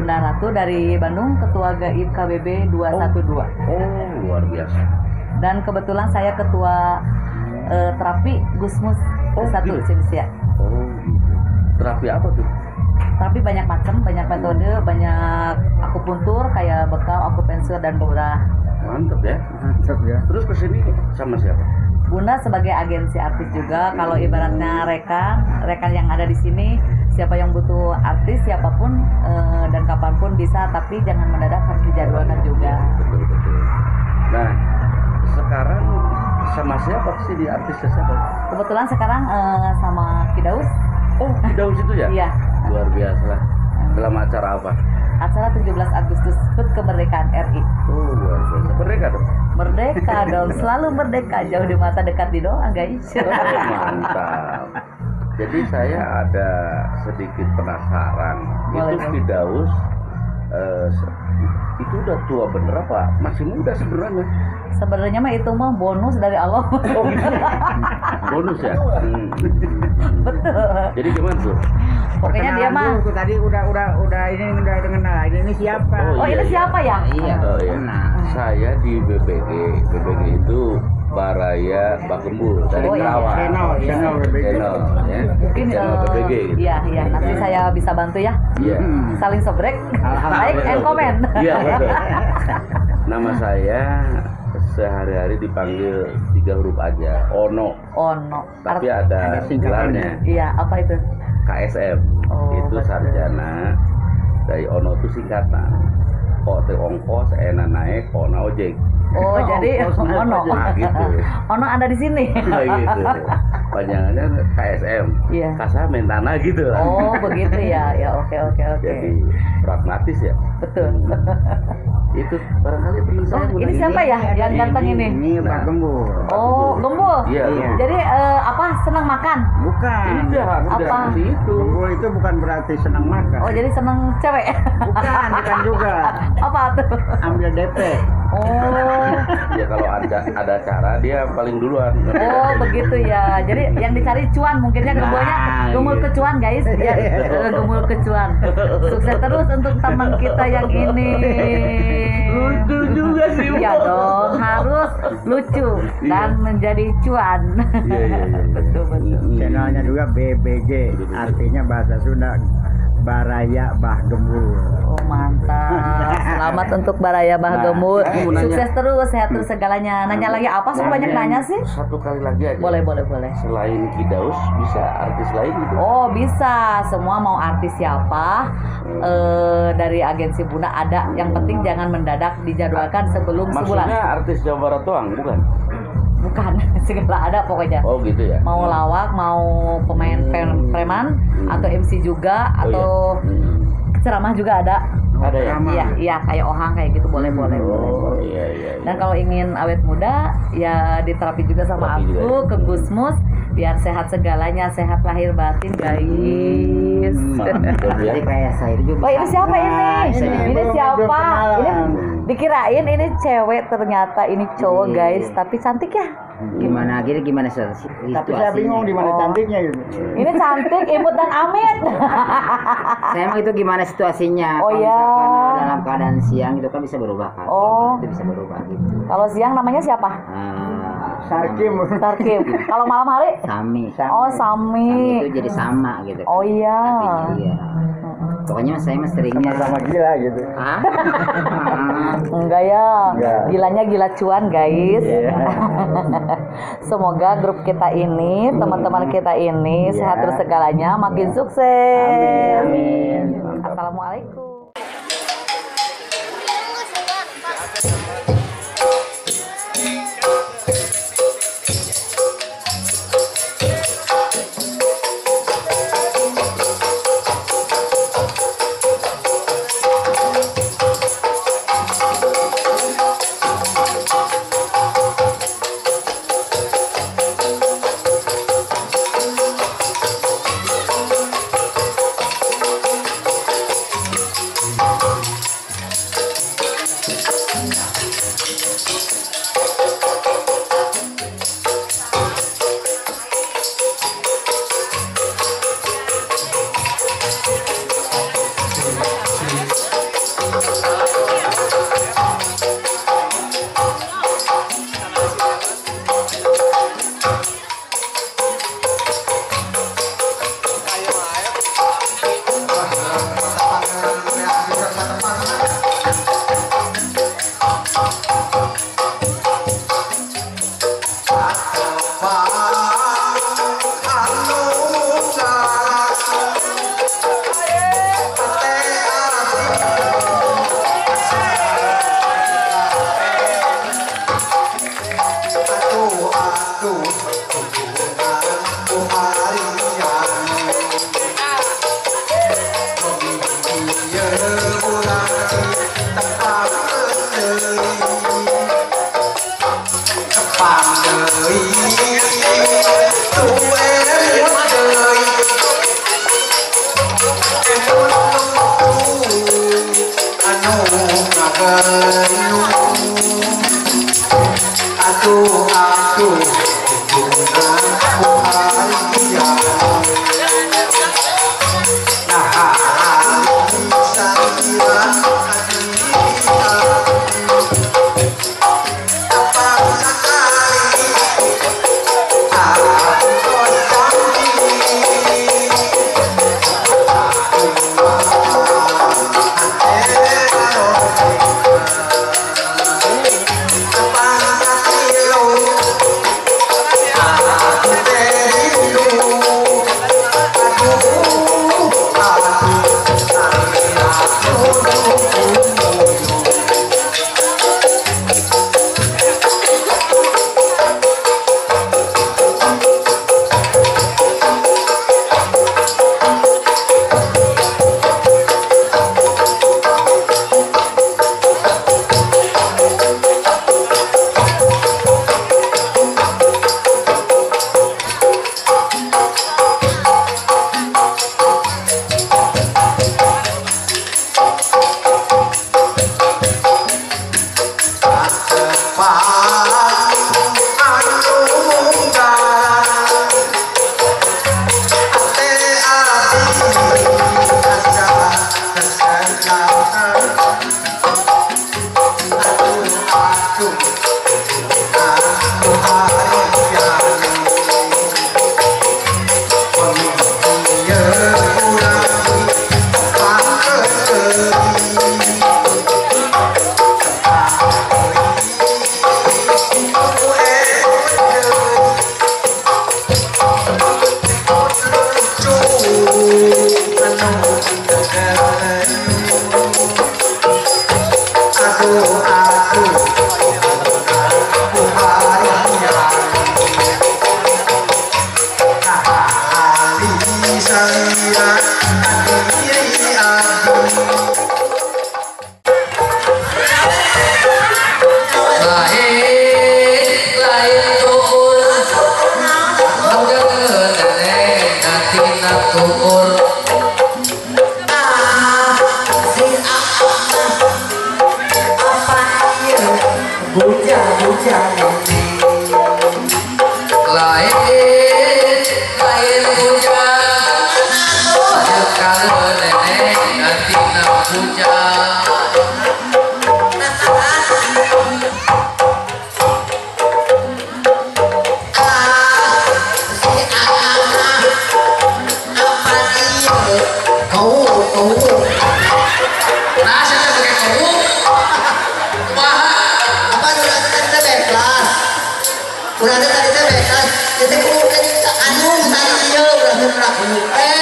Bunda Ratu dari Bandung, Ketua Gaib KBB 212. Oh, luar biasa. Dan kebetulan saya Ketua terapi Gusmus satu gitu. Sinsia. Oh, gitu. Terapi apa tuh? Terapi banyak macam, banyak metode, banyak akupuntur kayak bekal, akupunktur dan beberapa. Mantep ya. Mantap ya. Terus kesini sama siapa? Bunda sebagai agensi artis juga, kalau ibaratnya rekan yang ada di sini, siapa yang butuh artis, siapapun dan kapanpun bisa, tapi jangan mendadak, harus dijadwalkan juga. Betul. Nah, sekarang sama siapa sih di artisnya siapa? Kebetulan sekarang sama Kidaus, Oh, di Daus itu ya? iya, Luar biasa lah. Dalam acara apa? acara 17 Agustus HUT Kemerdekaan RI. Oh, luar biasa. Merdeka dong. Merdeka dong, selalu merdeka, jauh di mata dekat di doa guys. Oh, mantap. Jadi saya ada sedikit penasaran. Boleh, Itu Firdaus itu udah tua bener apa? Masih muda sebenarnya. Sebenarnya mah itu mah bonus dari Allah. Oh, gitu. Bonus ya. Betul. Jadi gimana tuh? Pokoknya dia mah. Aku tadi udah dengar ini siapa? Oh, ini siapa ya? Iya. Oh iya. Nah. Saya di BPG. BPG itu Baraya Bakembul dari Oh, iya. Kerawang. Channel BPG. Channel, ya. Mungkin Channel BPG. Gitu. iya, nanti saya bisa bantu ya. Iya. Saling sobrek, like and comment. Iya, betul. Nama saya sehari-hari dipanggil 3 huruf aja, Ono. Oh no. Tapi ada gelarnya Iya, apa itu? KSM. Oh, Itu betul. sarjana. Dari Ono itu singkatan. Kok teh ongkos, enak naik, Ono ojek. Oh, jadi Ono. Nah, gitu. Ono ada di sini. Nah, gitu. Panjangannya KSM. Iya. Kasar mentana gitu lah. Oh, begitu ya. Ya, oke. Jadi pragmatis ya. Betul. Itu barangkali teman saya. Oh, ini siapa ya yang ganteng ini? Ini Pak Nah. Gembul. Oh, Gembul. Iya. Iya. Jadi apa? Senang makan? Bukan. Udah Apa? seperti itu. Gembul itu bukan berarti senang makan. Oh, jadi senang cewek? Bukan juga. Apa tuh? Ambil DP. Oh. Ya kalau ada acara dia paling duluan. Oh, begitu ya. Jadi yang dicari cuan mungkinnya Gembulnya. Nah, Gembul iya. kecuan, guys. Ya, Gembul kecuan. Sukses terus untuk teman kita yang ini. Lucu juga sih. Iya dong, harus lucu dan menjadi cuan. Iya. Betul. Channelnya juga BBG. Artinya bahasa Sunda Baraya Bah Gembul. Oh, mantap. Selamat untuk Baraya Bah Nah, Gembul. aku mau nanya. Sukses terus, sehat terus segalanya. Nanya lagi apa sih? Banyak nanya sih? Satu kali lagi aja. Boleh. Selain Kidaus bisa artis lain gitu. Oh, bisa. Semua mau artis siapa? Dari agensi Bunda ada. Yang penting jangan mendadak, dijadwalkan sebelum sebulan. Maksudnya artis Jawa Barat doang, bukan? Bukan, segala ada pokoknya. Oh gitu ya. Mau lawak, mau pemain preman, atau MC juga, atau ceramah juga ada. Ada ya? Iya, kayak Ohang kayak gitu boleh. Oh iya. Dan kalau ingin awet muda, ya diterapi juga sama Terapi aku juga. ke Gusmus biar sehat segalanya, sehat lahir batin, guys. Mantap ya. kayak saya juga. Oh, ini siapa ini? Ini siapa? Ini dikirain ini cewek, ternyata ini cowok, guys. Tapi cantik ya. Gimana sih? Tapi saya bingung di mana Oh. cantiknya gitu. Ini cantik, imut dan amit. Saya emang itu gimana situasinya? Oh, Kalau iya. misalkan dalam keadaan siang itu kan bisa berubah kan? Oh. Itu bisa berubah gitu. Kalau siang namanya siapa? Sarkim. Sarkim. Kalau malam hari? Sami. Oh, Sami. Sami itu jadi sama gitu. Oh, iya. Artinya, iya. Pokoknya saya mah seringnya. Sama gila gitu. Hah? Enggak ya. Enggak. Gilanya gila cuan, guys. Semoga grup kita ini, teman-teman kita ini sehat terus segalanya, makin sukses. Amin. Assalamualaikum. Udah tadi teh bekas, jadi anu tadi dia udah gerak.